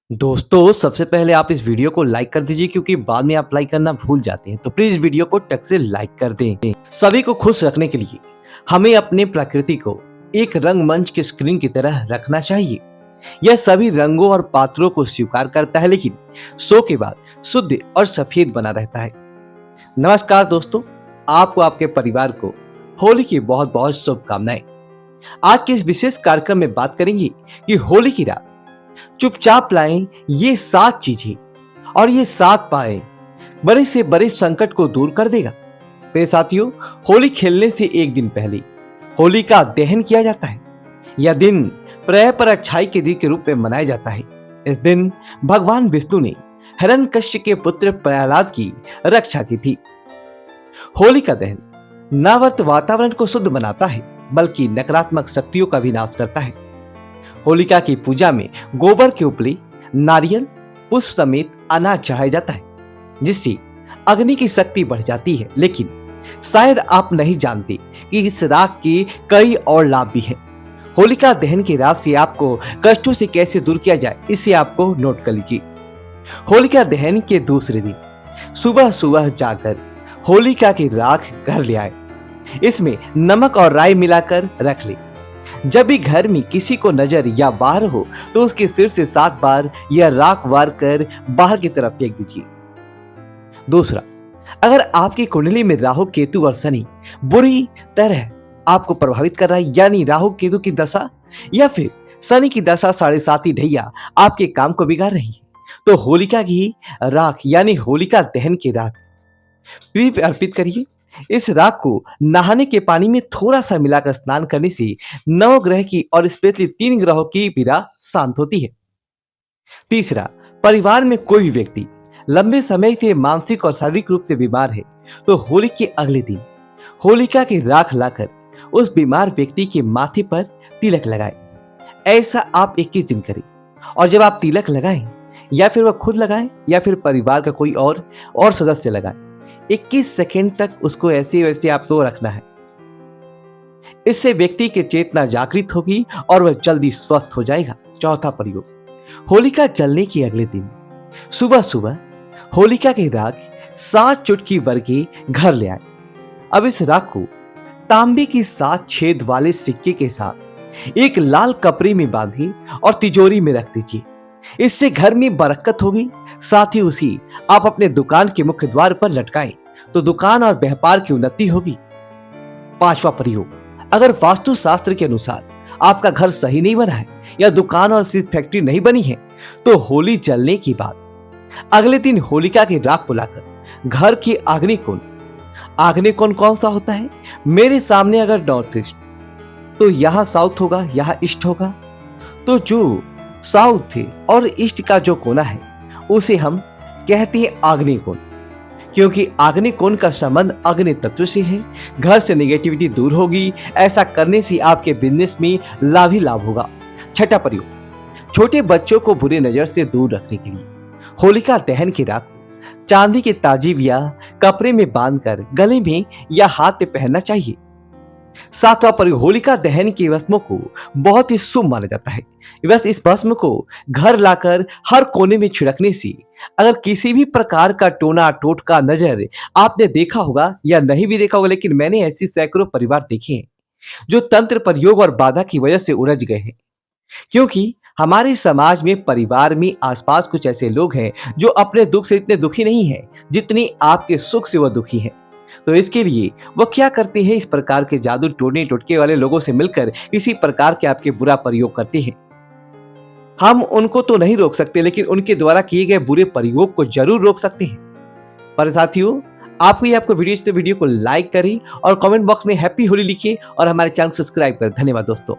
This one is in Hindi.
दोस्तों सबसे पहले आप इस वीडियो को लाइक कर दीजिए क्योंकि बाद में आप लाइक करना भूल जाते हैं। तो प्लीज वीडियो को टक से लाइक कर दें। सभी को खुश रखने के लिए हमें अपने प्रकृति को एक रंगमंच की स्क्रीन की तरह रखना चाहिए। यह सभी रंगों और पात्रों को स्वीकार करता है, लेकिन शो के बाद शुद्ध और सफेद बना रहता है। नमस्कार दोस्तों, आपको आपके परिवार को होली की बहुत बहुत शुभकामनाएं। आज के इस विशेष कार्यक्रम में बात करेंगे कि होली की रात चुपचाप लाएं ये 7 चीजें और ये 7 पाए बड़े से बड़े संकट को दूर कर देगा। मेरे साथियों, होली खेलने से एक दिन पहले होली का दहन किया जाता है। यह दिन प्रलय पर अच्छाई के दिन के रूप में मनाया जाता है। इस दिन भगवान विष्णु ने हिरण्यकश्यप के पुत्र प्रहलाद की रक्षा की थी। होली का दहन न वर्त वातावरण को शुद्ध बनाता है बल्कि नकारात्मक शक्तियों का विनाश करता है। होलिका की पूजा में गोबर के उपले, नारियल, पुष्प समेत अनाज चढ़ाया जाता है, जिससे अग्नि की शक्ति बढ़ जाती है। लेकिन शायद आप नहीं जानते कि इस राख के कई और लाभ भी हैं। होलिका दहन की रात से आपको कष्टों से कैसे दूर किया जाए, इसे आपको नोट कर लीजिए। होलिका दहन के दूसरे दिन सुबह सुबह जाकर होलिका की राख घर ले आए। इसमें नमक और राई मिलाकर रख ले। जब भी घर में किसी को नजर या बाहर हो तो उसके सिर से 7 बार यह राख वार कर बाहर की तरफ फेंक दीजिए। दूसरा, अगर आपकी कुंडली में राहु, केतु और शनि बुरी तरह आपको प्रभावित कर रहा है, यानी राहु केतु की दशा या फिर शनि की दशा 7.5 ढैया आपके काम को बिगाड़ रही है, तो होलिका की राख यानी होलिका दहन की राख भी अर्पित करिए। इस राख को नहाने के पानी में थोड़ा सा मिलाकर स्नान करने से 9 ग्रह की और स्पेशली 3 ग्रहों की पीड़ा शांत होती है। तीसरा, परिवार में कोई भी व्यक्ति लंबे समय से मानसिक और शारीरिक रूप से बीमार है तो होली के अगले दिन होलिका की राख लाकर उस बीमार व्यक्ति के माथे पर तिलक लगाएं। ऐसा आप 21 दिन करें और जब आप तिलक लगाएं या फिर वह खुद लगाएं या फिर परिवार का कोई और सदस्य लगाए, 21 सेकेंड तक उसको ऐसे वैसे आपको रखना है। इससे व्यक्ति की चेतना जागृत होगी और वह जल्दी स्वस्थ हो जाएगा। चौथा प्रयोग, होलिका जलने के अगले दिन सुबह सुबह होलिका की राख 7 चुटकी भर के घर ले आए। अब इस राख को तांबे की 7 छेद वाले सिक्के के साथ एक लाल कपड़े में बांधिए और तिजोरी में रख दीजिए। इससे घर में बरकत होगी। साथ ही उसी आप अपने दुकान के मुख्य द्वार पर लटकाएं तो दुकान और व्यापार की उन्नति होगी। 5वां प्रयोग, अगर वास्तु शास्त्र के अनुसार आपका घर सही नहीं बना है या दुकान और सीज फैक्ट्री नहीं बनी है तो होली जलने के बाद अगले दिन होलिका की राख को लाकर घर के आग्नेय कोण कौन सा होता है? मेरे सामने अगर नॉर्थ ईस्ट तो यहां साउथ होगा, यहां ईस्ट होगा। तो जो साउथ और ईस्ट का जो कोना है उसे हम कहते हैं आग्नेय कोण, क्योंकि आग्नेय कोण का संबंध अग्नि तत्व से है। घर से नेगेटिविटी दूर होगी। ऐसा करने से आपके बिजनेस में लाभ ही लाभ होगा। 6वां प्रयोग, छोटे बच्चों को बुरी नजर से दूर रखने के लिए होलिका दहन की राख को चांदी के ताजीब या कपड़े में बांधकर गले में या हाथ पे पहनना चाहिए। 7वां प्रयोग, होलिका दहन के भस्मों को बहुत ही शुभ माना जाता है। बस इस भस्म को घर लाकर हर कोने में छिड़कने से अगर किसी भी प्रकार का टोना टोटका नजर आपने देखा होगा या नहीं भी देखा होगा, लेकिन मैंने ऐसी सैकड़ों परिवार देखे हैं जो तंत्र प्रयोग और बाधा की वजह से उलझ गए हैं। क्योंकि हमारे समाज में परिवार में आसपास कुछ ऐसे लोग हैं जो अपने दुख से इतने दुखी नहीं हैं जितने आपके सुख से वह दुखी हैं। तो इसके लिए वो क्या करते हैं, इस प्रकार के जादू टोने टोटके वाले लोगों से मिलकर किसी प्रकार के आपके बुरा प्रयोग करते हैं। हम उनको तो नहीं रोक सकते, लेकिन उनके द्वारा किए गए बुरे प्रयोग को जरूर रोक सकते हैं। पर साथियों, आपको वीडियो को लाइक करें और कमेंट बॉक्स में हैप्पी होली लिखिए और हमारे चैनल सब्सक्राइब करें। धन्यवाद दोस्तों।